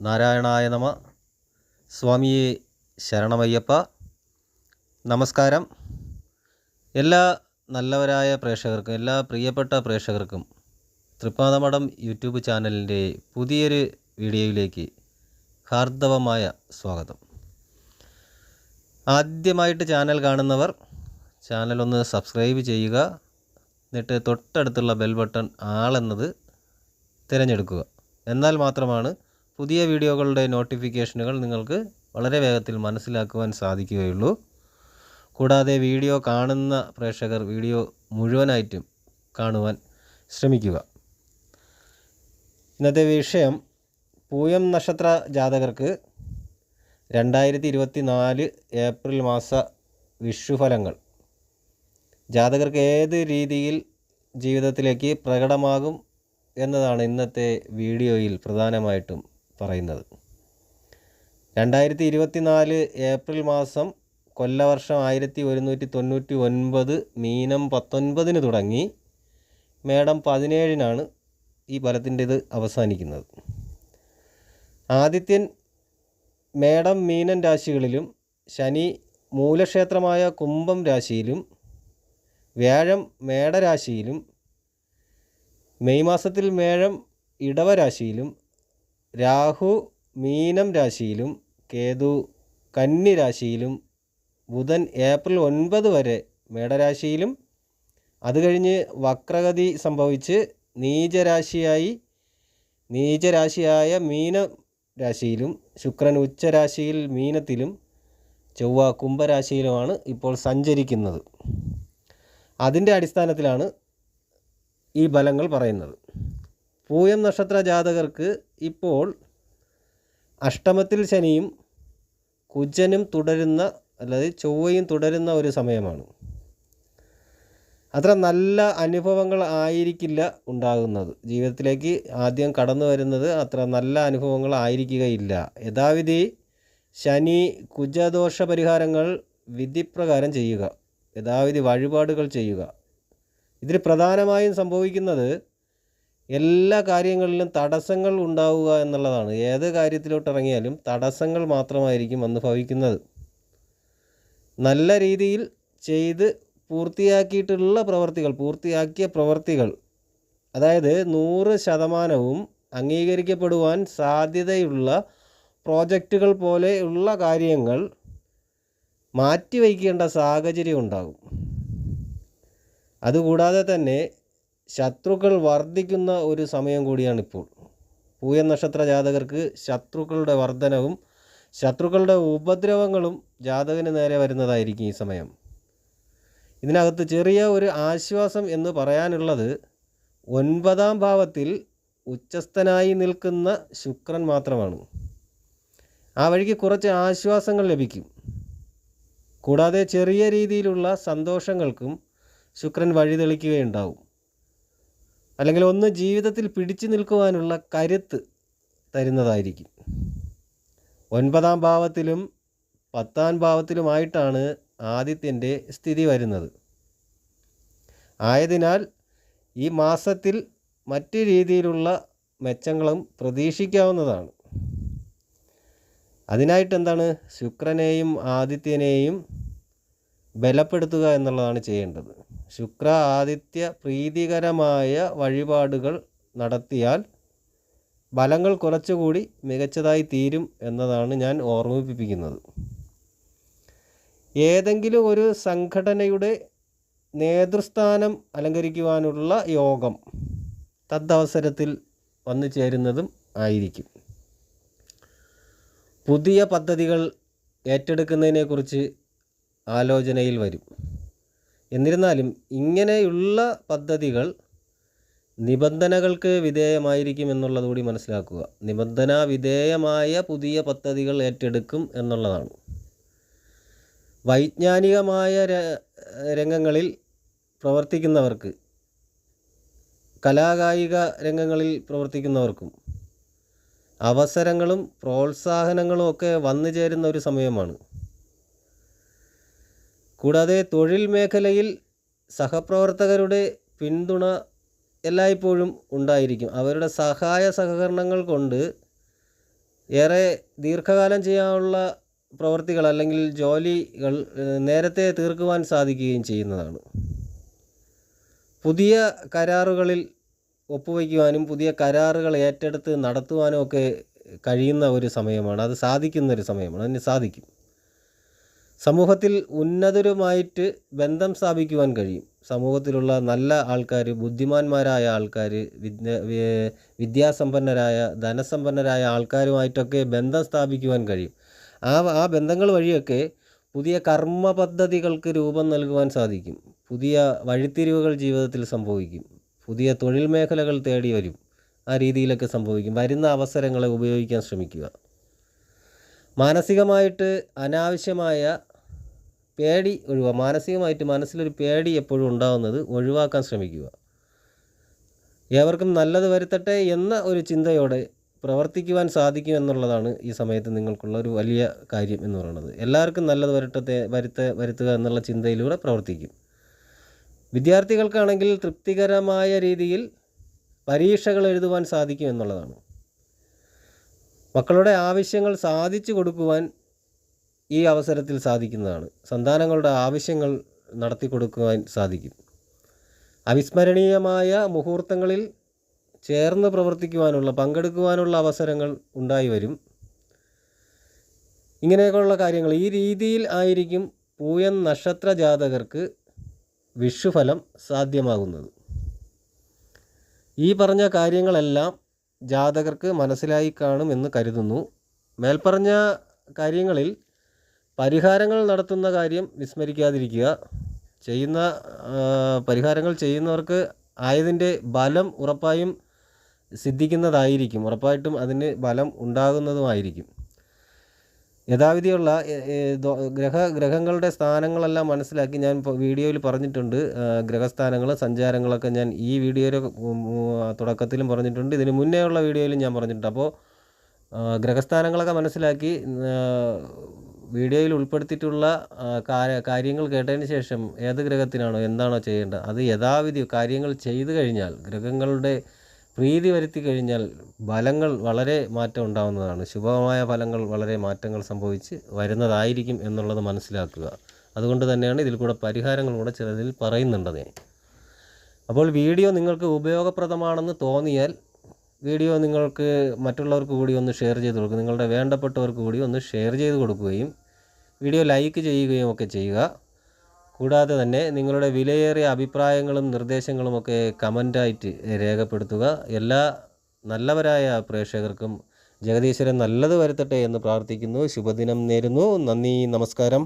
നാരായണായ നമ. സ്വാമിയെ ശരണമയ്യപ്പ. നമസ്കാരം. എല്ലാ നല്ലവരായ പ്രേക്ഷകർക്കും, എല്ലാ പ്രിയപ്പെട്ട പ്രേക്ഷകർക്കും തൃപ്പാദമഠം യൂട്യൂബ് ചാനലിൻ്റെ പുതിയൊരു വീഡിയോയിലേക്ക് ഹാർദവമായ സ്വാഗതം. ആദ്യമായിട്ട് ചാനൽ കാണുന്നവർ ചാനലൊന്ന് സബ്സ്ക്രൈബ് ചെയ്യുക. എന്നിട്ട് തൊട്ടടുത്തുള്ള ബെൽ ബട്ടൺ ആളെന്നത് തിരഞ്ഞെടുക്കുക. എന്നാൽ മാത്രമാണ് പുതിയ വീഡിയോകളുടെ നോട്ടിഫിക്കേഷനുകൾ നിങ്ങൾക്ക് വളരെ വേഗത്തിൽ മനസ്സിലാക്കുവാൻ സാധിക്കുകയുള്ളൂ. കൂടാതെ വീഡിയോ കാണുന്ന പ്രേക്ഷകർ വീഡിയോ മുഴുവനായിട്ടും കാണുവാൻ ശ്രമിക്കുക. ഇന്നത്തെ വിഷയം പൂയം നക്ഷത്ര ജാതകർക്ക് 2024 ഏപ്രിൽ മാസ വിഷുഫലങ്ങൾ. ജാതകർക്ക് ഏത് രീതിയിൽ ജീവിതത്തിലേക്ക് പ്രകടമാകും എന്നതാണ് ഇന്നത്തെ വീഡിയോയിൽ പ്രധാനമായിട്ടും പറയുന്നത്. 2024 ഏപ്രിൽ മാസം കൊല്ലവർഷം 1199 മീനം 19 തുടങ്ങി മേടം 17 ഈ ഫലത്തിൻ്റെത് അവസാനിക്കുന്നത്. ആദിത്യൻ മേടം മീനൻ രാശികളിലും ശനി മൂലക്ഷേത്രമായ കുംഭം രാശിയിലും വ്യാഴം മേടരാശിയിലും മെയ് മാസത്തിൽ മേഴം ഇടവരാശിയിലും രാഹു മീനം രാശിയിലും കേതു കന്നി രാശിയിലും ബുധൻ ഏപ്രിൽ 9 വരെ മേടരാശിയിലും അത് കഴിഞ്ഞ് വക്രഗതി സംഭവിച്ച് നീചരാശിയായ മീന രാശിയിലും ശുക്രൻ ഉച്ചരാശിയിൽ മീനത്തിലും ചൊവ്വ കുംഭരാശിയിലുമാണ് ഇപ്പോൾ സഞ്ചരിക്കുന്നത്. അതിൻ്റെ അടിസ്ഥാനത്തിലാണ് ഈ ഫലങ്ങൾ പറയുന്നത്. പൂയം നക്ഷത്ര ജാതകർക്ക് ഇപ്പോൾ അഷ്ടമത്തിൽ ശനിയും കുജനും തുടരുന്ന, അല്ലാതെ ചൊവ്വയും തുടരുന്ന ഒരു സമയമാണ്. അത്ര നല്ല അനുഭവങ്ങൾ ആയിരിക്കില്ല ഉണ്ടാകുന്നത്. ജീവിതത്തിലേക്ക് ആദ്യം കടന്നു വരുന്നത് അത്ര നല്ല അനുഭവങ്ങൾ ആയിരിക്കുകയില്ല. യഥാവിധി ശനി കുജദോഷ പരിഹാരങ്ങൾ വിധിപ്രകാരം ചെയ്യുക, യഥാവിധി വഴിപാടുകൾ ചെയ്യുക. ഇതിൽ പ്രധാനമായും സംഭവിക്കുന്നത് എല്ലാ കാര്യങ്ങളിലും തടസ്സങ്ങൾ ഉണ്ടാവുക എന്നുള്ളതാണ്. ഏത് കാര്യത്തിലോട്ടിറങ്ങിയാലും തടസ്സങ്ങൾ മാത്രമായിരിക്കും വന്ന് ഭവിക്കുന്നത്. നല്ല രീതിയിൽ ചെയ്ത് പൂർത്തിയാക്കിയ പ്രവർത്തികൾ, അതായത് 100% അംഗീകരിക്കപ്പെടുവാൻ സാധ്യതയുള്ള പ്രോജക്റ്റുകൾ പോലെയുള്ള കാര്യങ്ങൾ മാറ്റിവയ്ക്കേണ്ട സാഹചര്യം ഉണ്ടാകും. അതുകൂടാതെ തന്നെ ശത്രുക്കൾ വർദ്ധിക്കുന്ന ഒരു സമയം കൂടിയാണിപ്പോൾ. പൂയം നക്ഷത്ര ജാതകർക്ക് ശത്രുക്കളുടെ വർധനവും ശത്രുക്കളുടെ ഉപദ്രവങ്ങളും ജാതകന് നേരെ വരുന്നതായിരിക്കും ഈ സമയം. ഇതിനകത്ത് ചെറിയ ഒരു ആശ്വാസം എന്ന് പറയാനുള്ളത് 9ാം ഭാവത്തിൽ ഉച്ചസ്ഥനായി നിൽക്കുന്ന ശുക്രൻ മാത്രമാണ്. ആ വഴിക്ക് കുറച്ച് ആശ്വാസങ്ങൾ ലഭിക്കും. കൂടാതെ ചെറിയ രീതിയിലുള്ള സന്തോഷങ്ങൾക്കും ശുക്രൻ വഴിതെളിക്കുകയുണ്ടാവും. അല്ലെങ്കിൽ ഒന്ന് ജീവിതത്തിൽ പിടിച്ചു നിൽക്കുവാനുള്ള കരുത്ത് തരുന്നതായിരിക്കും. 9ാം ഭാവത്തിലും 10ാം ഭാവത്തിലുമായിട്ടാണ് ആദിത്യൻ്റെ സ്ഥിതി വരുന്നത്. ആയതിനാൽ ഈ മാസത്തിൽ മറ്റ് രീതിയിലുള്ള മെച്ചങ്ങളും പ്രതീക്ഷിക്കാവുന്നതാണ്. അതിനായിട്ട് എന്താണ്, ശുക്രനെയും ആദിത്യനെയും ബലപ്പെടുത്തുക എന്നുള്ളതാണ് ചെയ്യേണ്ടത്. ശുക്ര ആദിത്യ പ്രീതികരമായ വഴിപാടുകൾ നടത്തിയാൽ ഫലങ്ങൾ കുറച്ചുകൂടി മികച്ചതായി തീരും എന്നതാണ് ഞാൻ ഓർമ്മിപ്പിക്കുന്നത്. ഏതെങ്കിലും ഒരു സംഘടനയുടെ നേതൃസ്ഥാനം അലങ്കരിക്കുവാനുള്ള യോഗം തദവസരത്തിൽ വന്നു ചേരുന്നതും ആയിരിക്കും. പുതിയ പദ്ധതികൾ ഏറ്റെടുക്കുന്നതിനെക്കുറിച്ച് ആലോചനയിൽ വരും. എന്നിരുന്നാലും ഇങ്ങനെയുള്ള പദ്ധതികൾ നിബന്ധനകൾക്ക് വിധേയമായിരിക്കും എന്നുള്ളതുകൂടി മനസ്സിലാക്കുക. നിബന്ധനാ വിധേയമായ പുതിയ പദ്ധതികൾ ഏറ്റെടുക്കും എന്നുള്ളതാണ്. വൈജ്ഞാനികമായ രംഗങ്ങളിൽ പ്രവർത്തിക്കുന്നവർക്ക്, കലാകായിക രംഗങ്ങളിൽ പ്രവർത്തിക്കുന്നവർക്കും അവസരങ്ങളും പ്രോത്സാഹനങ്ങളും ഒക്കെ വന്നു ചേരുന്ന ഒരു സമയമാണ്. കൂടാതെ തൊഴിൽ മേഖലയിൽ സഹപ്രവർത്തകരുടെ പിന്തുണ എല്ലായ്പ്പോഴും ഉണ്ടായിരിക്കും. അവരുടെ സഹായ സഹകരണങ്ങൾ കൊണ്ട് ഏറെ ദീർഘകാലം ചെയ്യാനുള്ള പ്രവൃത്തികൾ അല്ലെങ്കിൽ ജോലികൾ നേരത്തെ തീർക്കുവാൻ സാധിക്കുകയും ചെയ്യുന്നതാണ്. പുതിയ കരാറുകളിൽ ഒപ്പുവയ്ക്കുവാനും പുതിയ കരാറുകൾ ഏറ്റെടുത്ത് നടത്തുവാനും ഒക്കെ കഴിയുന്ന ഒരു സമയമാണ്. അത് സാധിക്കുന്നൊരു സമയമാണ്. അതിന് സാധിക്കും. സമൂഹത്തിൽ ഉന്നതരുമായിട്ട് ബന്ധം സ്ഥാപിക്കുവാൻ കഴിയും. സമൂഹത്തിലുള്ള നല്ല ആൾക്കാർ, ബുദ്ധിമാന്മാരായ ആൾക്കാർ, വിദ്യാസമ്പന്നരായ ധനസമ്പന്നരായ ആൾക്കാരുമായിട്ടൊക്കെ ബന്ധം സ്ഥാപിക്കുവാൻ കഴിയും. ആ ബന്ധങ്ങൾ വഴിയൊക്കെ പുതിയ കർമ്മ പദ്ധതികൾക്ക് രൂപം നൽകുവാൻ സാധിക്കും. പുതിയ വഴിത്തിരിവുകൾ ജീവിതത്തിൽ സംഭവിക്കും. പുതിയ തൊഴിൽ മേഖലകൾ തേടി വരും. ആ രീതിയിലൊക്കെ സംഭവിക്കും. വരുന്ന അവസരങ്ങളെ ഉപയോഗിക്കാൻ ശ്രമിക്കുക. മാനസികമായിട്ട് അനാവശ്യമായ പേടി മാനസികമായിട്ട് മനസ്സിലൊരു പേടി എപ്പോഴും ഉണ്ടാകുന്നത് ഒഴിവാക്കാൻ ശ്രമിക്കുക. ഏവർക്കും നല്ലത് വരുത്തട്ടെ എന്ന ഒരു ചിന്തയോടെ പ്രവർത്തിക്കുവാൻ സാധിക്കും എന്നുള്ളതാണ് ഈ സമയത്ത് നിങ്ങൾക്കുള്ള ഒരു വലിയ കാര്യം എന്ന് പറയുന്നത്. എല്ലാവർക്കും നല്ലത് വരുത്തുക എന്നുള്ള ചിന്തയിലൂടെ പ്രവർത്തിക്കും. വിദ്യാർത്ഥികൾക്കാണെങ്കിൽ തൃപ്തികരമായ രീതിയിൽ പരീക്ഷകൾ എഴുതുവാൻ സാധിക്കും എന്നുള്ളതാണ്. മക്കളുടെ ആവശ്യങ്ങൾ സാധിച്ചു കൊടുക്കുവാൻ ഈ അവസരത്തിൽ സാധിക്കുന്നതാണ്. സന്താനങ്ങളുടെ ആവശ്യങ്ങൾ നടത്തി കൊടുക്കുവാൻ സാധിക്കും. അവിസ്മരണീയമായ മുഹൂർത്തങ്ങളിൽ ചേർന്ന് പങ്കെടുക്കുവാനുള്ള അവസരങ്ങൾ ഉണ്ടായി വരും. ഇങ്ങനെയൊക്കെയുള്ള കാര്യങ്ങൾ ഈ രീതിയിൽ ആയിരിക്കും പൂയം നക്ഷത്ര ജാതകർക്ക് വിഷുഫലം സാധ്യമാകുന്നത്. ഈ പറഞ്ഞ കാര്യങ്ങളെല്ലാം ജാതകർക്ക് മനസ്സിലായി കാണുമെന്ന് കരുതുന്നു. മേൽപ്പറഞ്ഞ കാര്യങ്ങളിൽ പരിഹാരങ്ങൾ നടത്തുന്ന കാര്യം വിസ്മരിക്കാതിരിക്കുക. പരിഹാരങ്ങൾ ചെയ്യുന്നവർക്ക് ആയതിൻ്റെ ബലം ഉറപ്പായും സിദ്ധിക്കുന്നതായിരിക്കും. ഉറപ്പായിട്ടും അതിന് ബലം ഉണ്ടാകുന്നതുമായിരിക്കും. യഥാവിധിയുള്ള ഗ്രഹങ്ങളുടെ സ്ഥാനങ്ങളെല്ലാം മനസ്സിലാക്കി ഞാൻ വീഡിയോയിൽ പറഞ്ഞിട്ടുണ്ട്. ഗ്രഹസ്ഥാനങ്ങൾ, സഞ്ചാരങ്ങളൊക്കെ ഞാൻ ഈ വീഡിയോയുടെ തുടക്കത്തിലും പറഞ്ഞിട്ടുണ്ട്. ഇതിന് മുന്നേ ഉള്ള വീഡിയോയിലും ഞാൻ പറഞ്ഞിട്ടുണ്ട്. അപ്പോൾ ഗ്രഹസ്ഥാനങ്ങളൊക്കെ മനസ്സിലാക്കി വീഡിയോയിൽ ഉൾപ്പെടുത്തിയിട്ടുള്ള കാര്യങ്ങൾ കേട്ടതിന് ശേഷം ഏത് ഗ്രഹത്തിനാണോ എന്താണോ ചെയ്യേണ്ടത് അത് യഥാവിധി കാര്യങ്ങൾ ചെയ്തു കഴിഞ്ഞാൽ, ഗ്രഹങ്ങളുടെ പ്രീതി വരുത്തി കഴിഞ്ഞാൽ ഫലങ്ങൾ വളരെ മാറ്റം ഉണ്ടാകുന്നതാണ്. ശുഭമായ ഫലങ്ങൾ വളരെ മാറ്റങ്ങൾ സംഭവിച്ച് വരുന്നതായിരിക്കും എന്നുള്ളത് മനസ്സിലാക്കുക. അതുകൊണ്ട് തന്നെയാണ് ഇതിൽ കൂടെ പരിഹാരങ്ങൾ കൂടെ ചിലതിൽ പറയുന്നുണ്ടതേ. അപ്പോൾ വീഡിയോ നിങ്ങൾക്ക് ഉപയോഗപ്രദമാണെന്ന് തോന്നിയാൽ വീഡിയോ നിങ്ങൾക്ക് മറ്റുള്ളവർക്ക് കൂടി ഒന്ന് ഷെയർ ചെയ്ത് കൊടുക്കുക. നിങ്ങളുടെ വേണ്ടപ്പെട്ടവർക്ക് കൂടി ഒന്ന് ഷെയർ ചെയ്ത് കൊടുക്കുകയും വീഡിയോ ലൈക്ക് ചെയ്യുകയും ഒക്കെ ചെയ്യുക. കൂടാതെ തന്നെ നിങ്ങളുടെ വിലയേറിയ അഭിപ്രായങ്ങളും നിർദ്ദേശങ്ങളുമൊക്കെ കമൻ്റായിട്ട് രേഖപ്പെടുത്തുക. എല്ലാ നല്ലവരായ പ്രേക്ഷകർക്കും ജഗദീശ്വരൻ നല്ലത് വരുത്തട്ടെ എന്ന് പ്രാർത്ഥിക്കുന്നു. ശുഭദിനം നേരുന്നു. നന്ദി, നമസ്കാരം.